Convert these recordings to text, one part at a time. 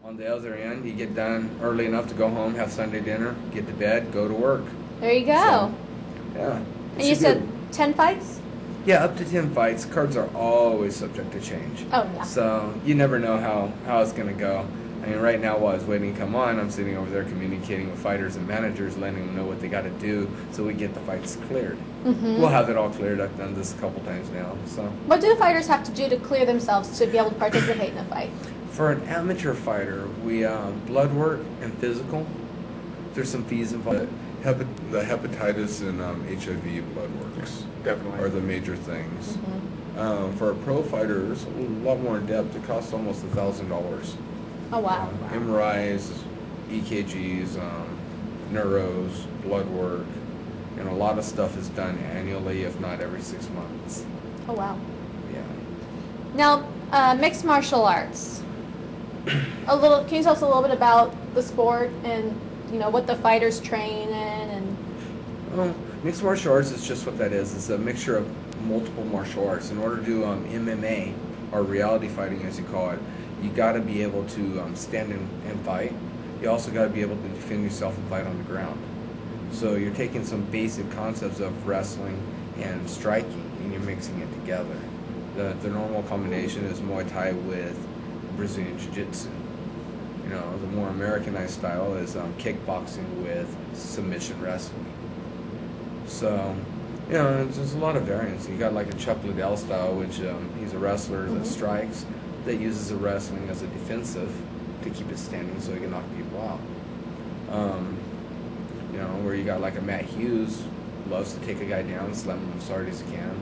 On the other end, you get done early enough to go home, have Sunday dinner, get to bed, go to work. There you go. So, yeah. And you said 10 fights? Yeah, up to 10 fights. Cards are always subject to change. Oh, yeah. So you never know how it's going to go. I mean, right now, while I was waiting to come on, I'm sitting over there communicating with fighters and managers, letting them know what they got to do so we get the fights cleared. Mm-hmm. We'll have it all cleared. I've done this a couple times now. So what do the fighters have to do to clear themselves to be able to participate in a fight? for an amateur fighter, we blood work and physical. There's some fees involved. The hepatitis and HIV blood works Definitely. are the major things. Mm-hmm. For a pro fighter, it's a lot more in depth. It costs almost $1,000. Oh, wow. MRIs, EKGs, neuros, blood work, and a lot of stuff is done annually, if not every 6 months. Oh, wow. Yeah. Now, mixed martial arts. Can you tell us a little bit about the sport and, you know, what the fighters train in? And Well, mixed martial arts is just what that is. It's a mixture of multiple martial arts. In order to do MMA, or reality fighting as you call it, you got to be able to stand and fight. You also got to be able to defend yourself and fight on the ground. So you're taking some basic concepts of wrestling and striking, and you're mixing it together. The normal combination is Muay Thai with Brazilian Jiu-Jitsu. You know, the more Americanized style is kickboxing with submission wrestling. So, you know, there's a lot of variants. You got like a Chuck Liddell style, which he's a wrestler that strikes, that uses the wrestling as a defensive to keep it standing so he can knock people out. You know, where you got like a Matt Hughes, loves to take a guy down, slam him as hard as he can,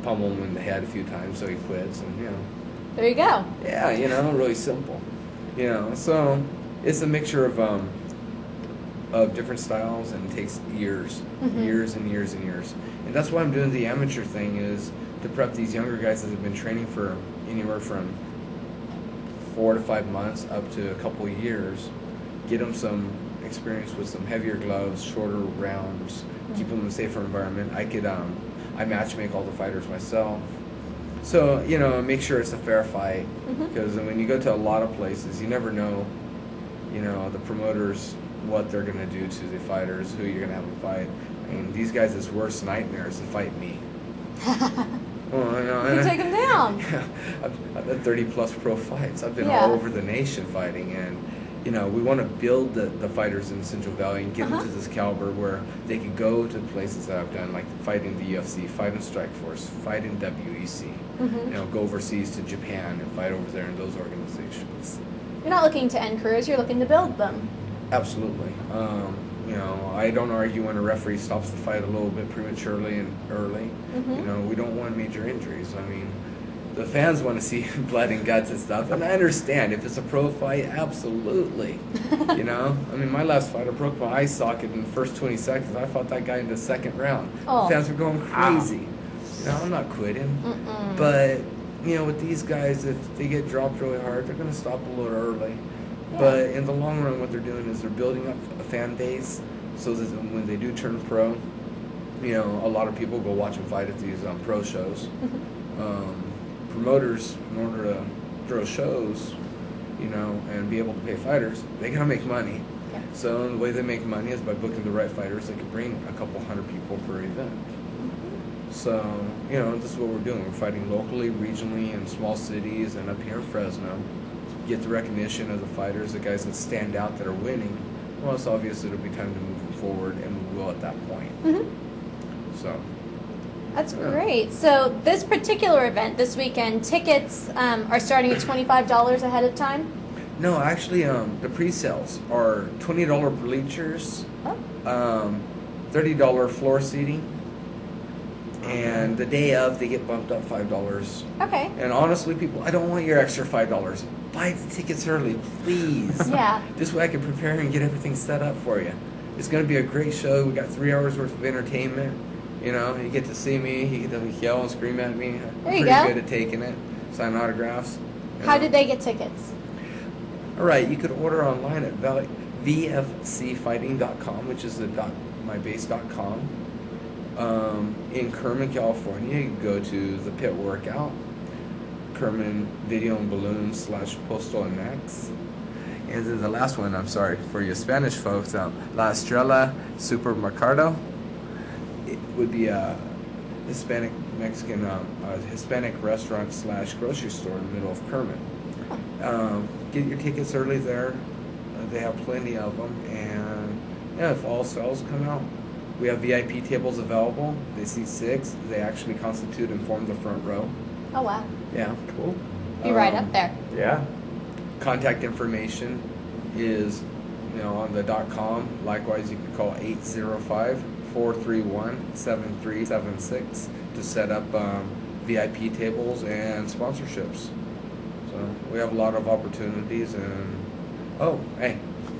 pummel him in the head a few times so he quits, and you know. there you go. Yeah, you know, really simple. You know, so it's a mixture of different styles, and it takes years, years and years and years. And that's why I'm doing the amateur thing, is to prep these younger guys that have been training for anywhere from 4 to 5 months up to a couple of years, get them some experience with some heavier gloves, shorter rounds, keep them in a safer environment. I match make all the fighters myself. So, you know, make sure it's a fair fight, because when you go to a lot of places, you never know, you know, the promoters, what they're going to do to the fighters, who you're going to have them fight. I mean, these guys' worst nightmare is to fight me. Well, you know, You take them down. Yeah, I've had 30-plus pro fights. I've been Yeah. all over the nation fighting, and you know, we want to build the fighters in Central Valley and get them to this caliber where they could go to places that I've done, like fight in the UFC, fight in Strikeforce, fight in WEC. You know, go overseas to Japan and fight over there in those organizations. You're not looking to end careers, you're looking to build them. Absolutely. You know, I don't argue when a referee stops the fight a little bit prematurely and early. You know, we don't want major injuries. I mean, the fans want to see blood and guts and stuff, and I understand. If it's a pro fight, absolutely. You know? I mean, my last fight, I broke my eye socket in the first 20 seconds. I fought that guy in the second round. Oh. The fans were going crazy. You know, I'm not quitting. But, you know, with these guys, if they get dropped really hard, they're going to stop a little early. Yeah. But in the long run, what they're doing is they're building up a fan base so that when they do turn pro, you know, a lot of people go watch them fight at these pro shows. Promoters, in order to throw shows, you know, and be able to pay fighters, they gotta make money. Yeah. So the way they make money is by booking the right fighters. They can bring a couple hundred people per event. So, you know, this is what we're doing. We're fighting locally, regionally, in small cities, and up here in Fresno. Get the recognition of the fighters, the guys that stand out that are winning. Well, it's obvious it'll be time to move them forward, and we will at that point. So. That's great. So this particular event this weekend, tickets are starting at $25 ahead of time? No, actually, the pre-sales are $20 bleachers, $30 floor seating, and the day of they get bumped up $5. Okay. And honestly, people, I don't want your extra $5. Buy the tickets early, please. Yeah. This way I can prepare and get everything set up for you. It's going to be a great show. We got 3 hours worth of entertainment. You know, you get to see me. You get to yell and scream at me. I'm There you pretty go. good at taking it. Sign autographs. You How know. did they get tickets? All right, you could order online at vfcfighting.com, which is the mybase.com. In Kerman, California, you can go to the Pit Workout, Kerman Video and Balloons /Postal and Max. And then the last one, I'm sorry, for your Spanish folks, La Estrella Supermercado. It would be a Hispanic Mexican Hispanic restaurant slash grocery store in the middle of Kermit. Get your tickets early there. They have plenty of them, and yeah, if all sales come out, we have VIP tables available. They seat 6. They actually constitute and form the front row. Oh, wow. Yeah. Cool. Be right up there. Yeah. Contact information is, on the .com. Likewise, you could call 805-431-7376 to set up VIP tables and sponsorships. So we have a lot of opportunities, and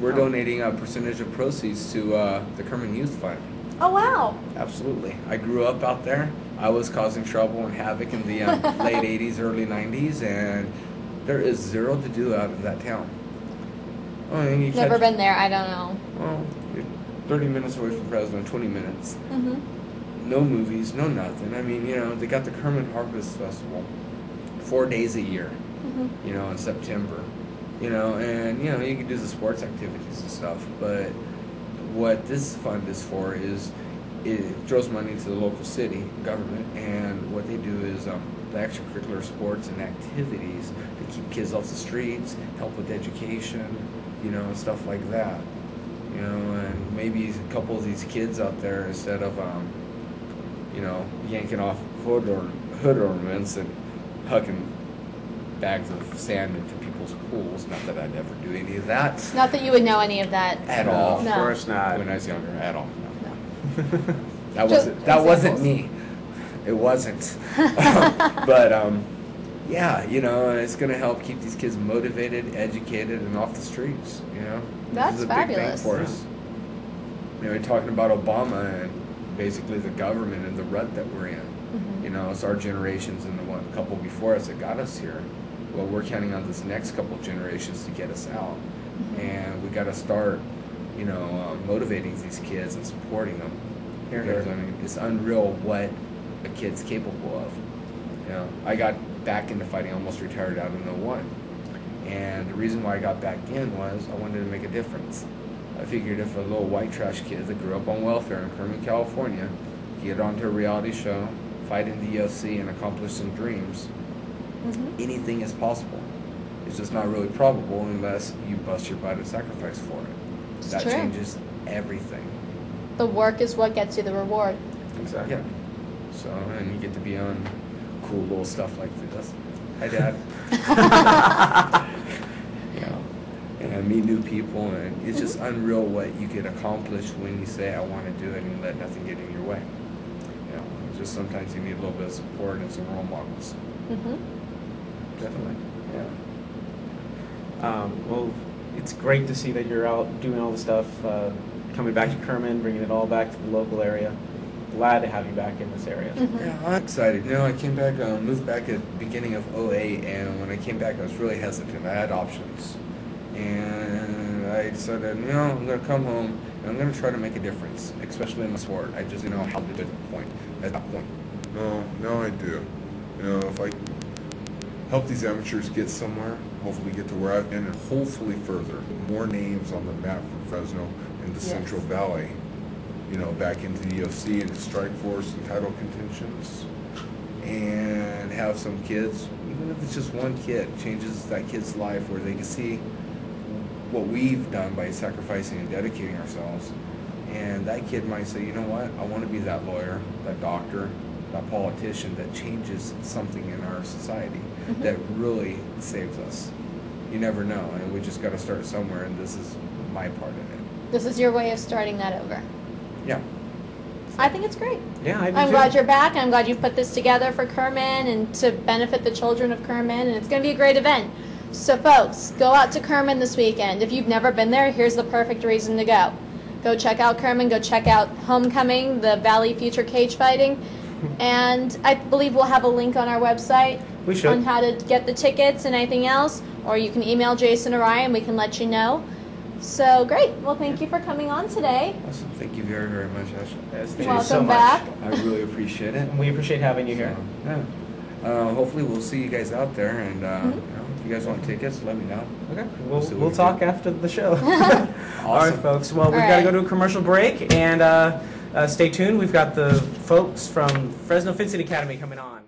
we're donating a percentage of proceeds to the Kerman Youth Fund. Oh, wow. Absolutely. I grew up out there. I was causing trouble and havoc in the late 80s, early 90s, and there is zero to do out of that town. Never been there. I don't know. Well, you're 30 minutes away from Fresno, 20 minutes. Mm-hmm. No movies, no nothing. I mean, they got the Kerman Harvest Festival 4 days a year, Mm-hmm. In September. And, you can do the sports activities and stuff, but what this fund is for is it throws money to the local city government, and what they do is the extracurricular sports and activities to keep kids off the streets, help with education, and stuff like that. And maybe a couple of these kids out there, instead of yanking off hood ornaments and hucking bags of sand into people's pools. Not that I'd ever do any of that. Not that you would know any of that. At all. Of No. course not. When I was younger, at all. No. That Just wasn't examples. me. It wasn't. But it's gonna help keep these kids motivated, educated, and off the streets. That's This is a fabulous. big thing for us. We're talking about Obama and basically the government and the rut that we're in. Mhm. It's our generations and the couple before us that got us here. Well, we're counting on this next couple generations to get us out, and we got to start, motivating these kids and supporting them. Here, Because, here. it's unreal what a kid's capable of. I got back into fighting, almost retired out in '01, and the reason why I got back in was I wanted to make a difference. I figured if a little white trash kid that grew up on welfare in Kermit, California, get onto a reality show, fight in the UFC, and accomplish some dreams, Mhm. anything is possible. It's just not really probable unless you bust your butt and sacrifice for it. It's That true. changes everything. The work is what gets you the reward. Exactly. Yeah. So, and you get to be on cool little stuff like this. Hi, Dad. And meet new people, and it's just unreal what you can accomplish when you say, I want to do it, and you let nothing get in your way. It's just sometimes you need a little bit of support and some role models. Mm-hmm. Definitely. Yeah. Well, it's great to see that you're out doing all the stuff, coming back to Kerman, bringing it all back to the local area. Glad to have you back in this area. Mm-hmm. Yeah, I'm excited. I came back, moved back at the beginning of '08, and when I came back, I was really hesitant. I had options. And I decided, I'm going to come home, and I'm going to try to make a difference, especially in my sport. I just didn't know how to do it at that point. No, I do. If I help these amateurs get somewhere, hopefully get to where I've been, and hopefully further, more names on the map from Fresno and the Yes. Central Valley, back into the UFC and the strike force and title contentions, And have some kids, even if it's just one kid, changes that kid's life where they can see what we've done by sacrificing and dedicating ourselves. And that kid might say, you know what, I want to be that lawyer, that doctor, that politician that changes something in our society Mhm. that really saves us. You never know, and we just got to start somewhere, and this is my part in it. This is your way of starting that over. Yeah. I think it's great. Yeah, I do I'm too. glad you're back. I'm glad you've put this together for Kerman and to benefit the children of Kerman, and it's going to be a great event. So, folks, go out to Kerman this weekend. If you've never been there, here's the perfect reason to go. Go check out Kerman. Go check out Homecoming, the Valley Future Cage Fighting. And I believe we'll have a link on our website We should. on how to get the tickets and anything else. Or you can email Jason or Ryan. We can let you know. So, great. Well, thank you for coming on today. Awesome. Thank you very, very much, Ashley. Yes, thank you so Welcome much. back. I really appreciate it. And we appreciate having you here. So, yeah. hopefully we'll see you guys out there, and Mm-hmm. if you guys want tickets, let me know. Okay, see what we'll we talk do. after the show. All right, Awesome. folks. Well, we've All got to right. go to a commercial break, and stay tuned. We've got the folks from Fresno Fit City Academy coming on.